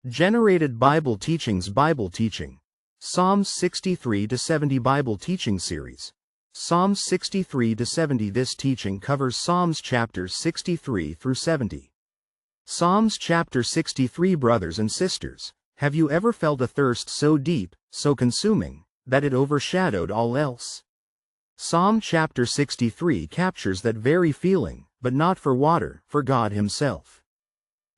Generated Bible Teachings Bible Teaching. Psalms 63 to 70 Bible Teaching Series. Psalms 63 to 70. This teaching covers Psalms chapters 63 through 70. Psalms chapter 63. Brothers and sisters, have you ever felt a thirst so deep, so consuming, that it overshadowed all else? Psalm chapter 63 captures that very feeling, but not for water, for God Himself.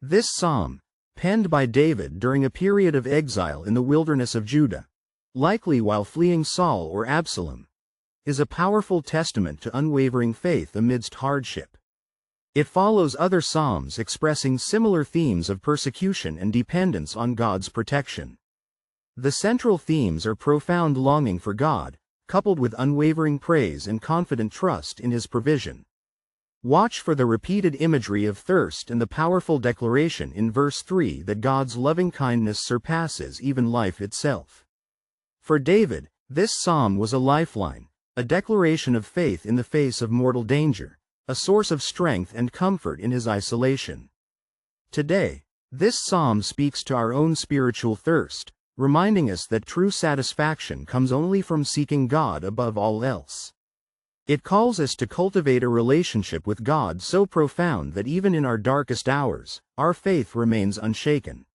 This psalm, penned by David during a period of exile in the wilderness of Judah, likely while fleeing Saul or Absalom, is a powerful testament to unwavering faith amidst hardship. It follows other psalms expressing similar themes of persecution and dependence on God's protection. The central themes are profound longing for God, coupled with unwavering praise and confident trust in His provision. Watch for the repeated imagery of thirst and the powerful declaration in verse 3 that God's loving-kindness surpasses even life itself. For David, this psalm was a lifeline, a declaration of faith in the face of mortal danger, a source of strength and comfort in his isolation. Today, this psalm speaks to our own spiritual thirst, reminding us that true satisfaction comes only from seeking God above all else. It calls us to cultivate a relationship with God so profound that even in our darkest hours, our faith remains unshaken.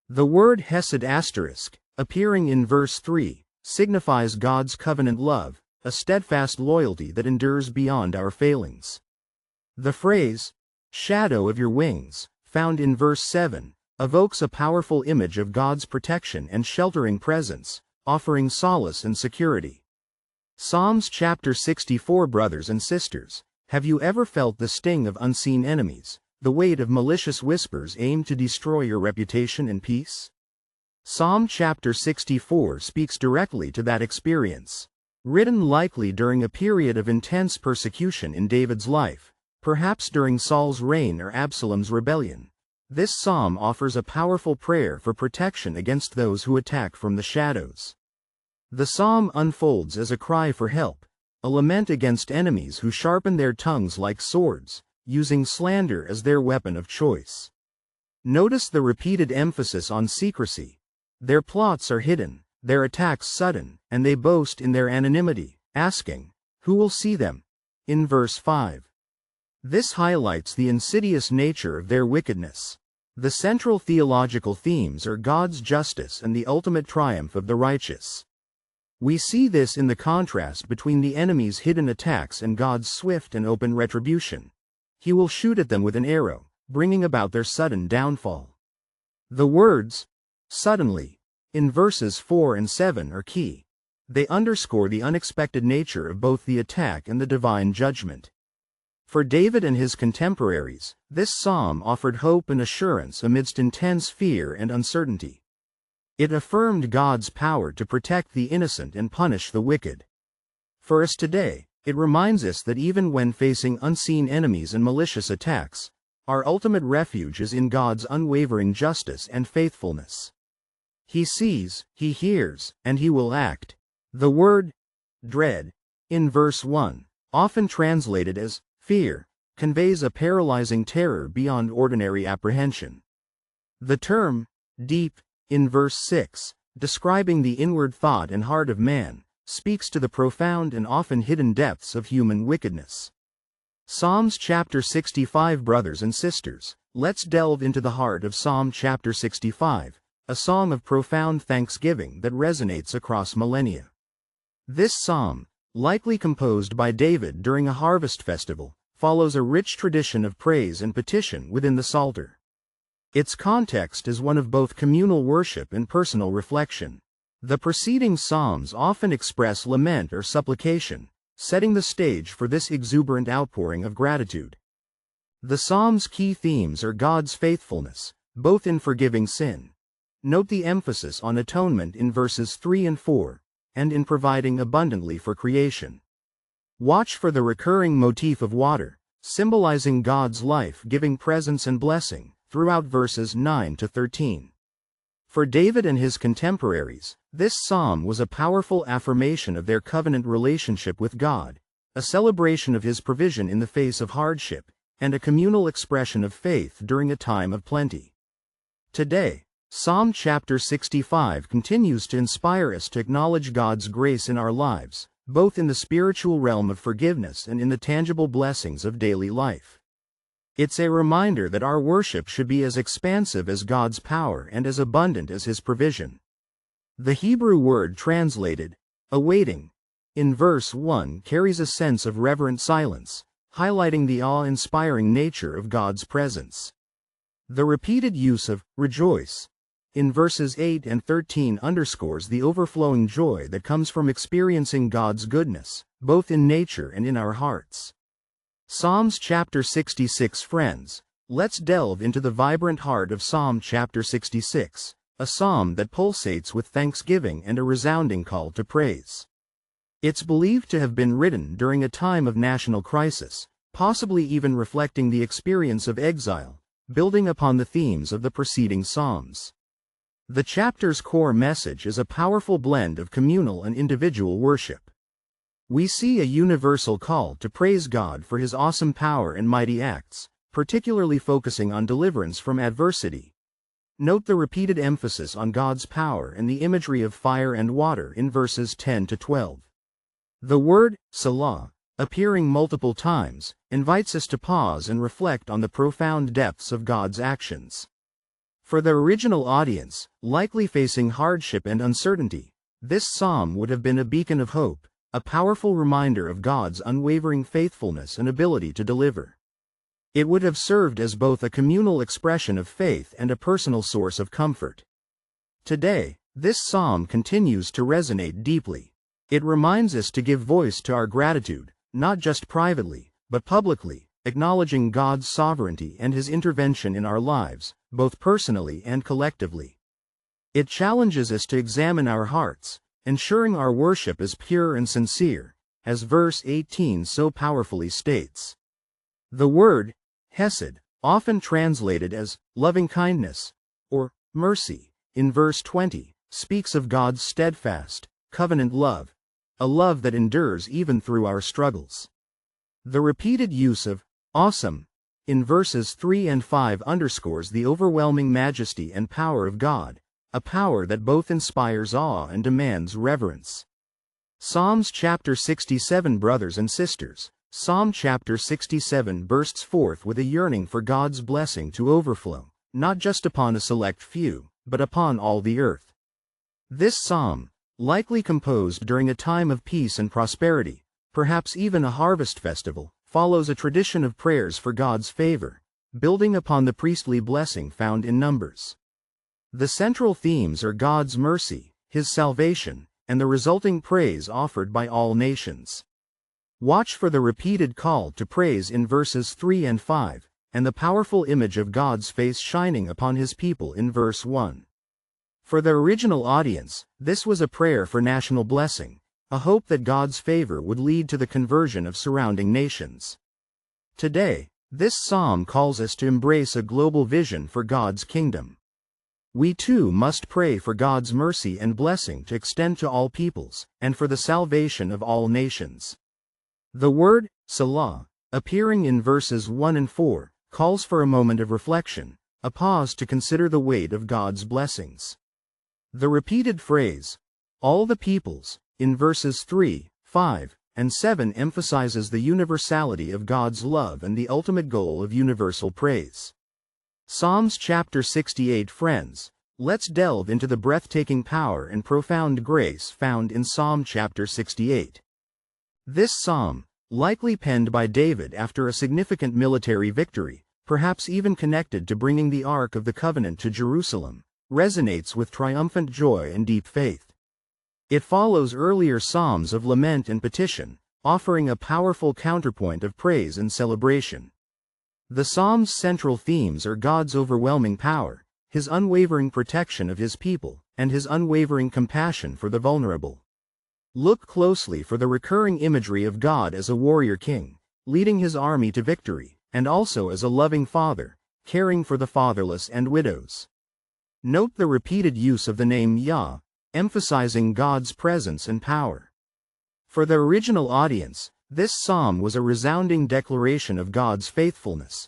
The word hesed asterisk, appearing in verse 3, signifies God's covenant love, a steadfast loyalty that endures beyond our failings. The phrase, shadow of your wings, found in verse 7, evokes a powerful image of God's protection and sheltering presence, offering solace and security. Psalms chapter 64. Brothers and sisters, have you ever felt the sting of unseen enemies, the weight of malicious whispers aimed to destroy your reputation and peace? Psalm chapter 64 speaks directly to that experience. Written likely during a period of intense persecution in David's life, perhaps during Saul's reign or Absalom's rebellion, this psalm offers a powerful prayer for protection against those who attack from the shadows. The psalm unfolds as a cry for help, a lament against enemies who sharpen their tongues like swords, using slander as their weapon of choice. Notice the repeated emphasis on secrecy. Their plots are hidden, their attacks sudden, and they boast in their anonymity, asking, "Who will see them?" in verse 5. This highlights the insidious nature of their wickedness. The central theological themes are God's justice and the ultimate triumph of the righteous. We see this in the contrast between the enemy's hidden attacks and God's swift and open retribution. He will shoot at them with an arrow, bringing about their sudden downfall. The words, suddenly, in verses 4 and 7 are key. They underscore the unexpected nature of both the attack and the divine judgment. For David and his contemporaries, this psalm offered hope and assurance amidst intense fear and uncertainty. It affirmed God's power to protect the innocent and punish the wicked. For us today, it reminds us that even when facing unseen enemies and malicious attacks, our ultimate refuge is in God's unwavering justice and faithfulness. He sees, He hears, and He will act. The word, dread, in verse 1, often translated as fear, conveys a paralyzing terror beyond ordinary apprehension. The term, deep, in verse 6, describing the inward thought and heart of man, speaks to the profound and often hidden depths of human wickedness. Psalms chapter 65. Brothers and sisters, let's delve into the heart of Psalm chapter 65, a song of profound thanksgiving that resonates across millennia. This psalm, likely composed by David during a harvest festival, follows a rich tradition of praise and petition within the Psalter. Its context is one of both communal worship and personal reflection. The preceding psalms often express lament or supplication, setting the stage for this exuberant outpouring of gratitude. The psalm's key themes are God's faithfulness, both in forgiving sin. Note the emphasis on atonement in verses 3 and 4, and in providing abundantly for creation. Watch for the recurring motif of water, symbolizing God's life-giving presence and blessing, throughout verses 9 to 13. For David and his contemporaries, this psalm was a powerful affirmation of their covenant relationship with God, a celebration of His provision in the face of hardship, and a communal expression of faith during a time of plenty. Today, Psalm chapter 65 continues to inspire us to acknowledge God's grace in our lives, both in the spiritual realm of forgiveness and in the tangible blessings of daily life. It's a reminder that our worship should be as expansive as God's power and as abundant as His provision. The Hebrew word translated, awaiting, in verse 1 carries a sense of reverent silence, highlighting the awe-inspiring nature of God's presence. The repeated use of rejoice in verses 8 and 13 underscores the overflowing joy that comes from experiencing God's goodness, both in nature and in our hearts. Psalms chapter 66. Friends, let's delve into the vibrant heart of Psalm chapter 66, a psalm that pulsates with thanksgiving and a resounding call to praise. It's believed to have been written during a time of national crisis, possibly even reflecting the experience of exile, building upon the themes of the preceding psalms. The chapter's core message is a powerful blend of communal and individual worship. We see a universal call to praise God for His awesome power and mighty acts, particularly focusing on deliverance from adversity. Note the repeated emphasis on God's power and the imagery of fire and water in verses 10 to 12. The word, Selah, appearing multiple times, invites us to pause and reflect on the profound depths of God's actions. For the original audience, likely facing hardship and uncertainty, this psalm would have been a beacon of hope, a powerful reminder of God's unwavering faithfulness and ability to deliver. It would have served as both a communal expression of faith and a personal source of comfort. Today, this psalm continues to resonate deeply. It reminds us to give voice to our gratitude, not just privately, but publicly, acknowledging God's sovereignty and His intervention in our lives, both personally and collectively. It challenges us to examine our hearts, ensuring our worship is pure and sincere, as verse 18 so powerfully states. The word, hesed, often translated as loving-kindness or mercy, in verse 20, speaks of God's steadfast, covenant love, a love that endures even through our struggles. The repeated use of awesome in verses 3 and 5 underscores the overwhelming majesty and power of God, a power that both inspires awe and demands reverence. Psalms chapter 67. Brothers and sisters, Psalm chapter 67 bursts forth with a yearning for God's blessing to overflow, not just upon a select few, but upon all the earth. This psalm, likely composed during a time of peace and prosperity, perhaps even a harvest festival, follows a tradition of prayers for God's favor, building upon the priestly blessing found in Numbers. The central themes are God's mercy, His salvation, and the resulting praise offered by all nations. Watch for the repeated call to praise in verses 3 and 5, and the powerful image of God's face shining upon His people in verse 1. For the original audience, this was a prayer for national blessing, a hope that God's favor would lead to the conversion of surrounding nations. Today, this psalm calls us to embrace a global vision for God's kingdom. We too must pray for God's mercy and blessing to extend to all peoples, and for the salvation of all nations. The word, Selah, appearing in verses 1 and 4, calls for a moment of reflection, a pause to consider the weight of God's blessings. The repeated phrase, all the peoples, in verses 3, 5, and 7 emphasizes the universality of God's love and the ultimate goal of universal praise. Psalms chapter 68. Friends, let's delve into the breathtaking power and profound grace found in Psalm chapter 68. This psalm, likely penned by David after a significant military victory, perhaps even connected to bringing the Ark of the Covenant to Jerusalem, resonates with triumphant joy and deep faith. It follows earlier psalms of lament and petition, offering a powerful counterpoint of praise and celebration. The psalm's central themes are God's overwhelming power, His unwavering protection of His people, and His unwavering compassion for the vulnerable. Look closely for the recurring imagery of God as a warrior king, leading His army to victory, and also as a loving father, caring for the fatherless and widows. Note the repeated use of the name Yah, emphasizing God's presence and power. For the original audience, this psalm was a resounding declaration of God's faithfulness,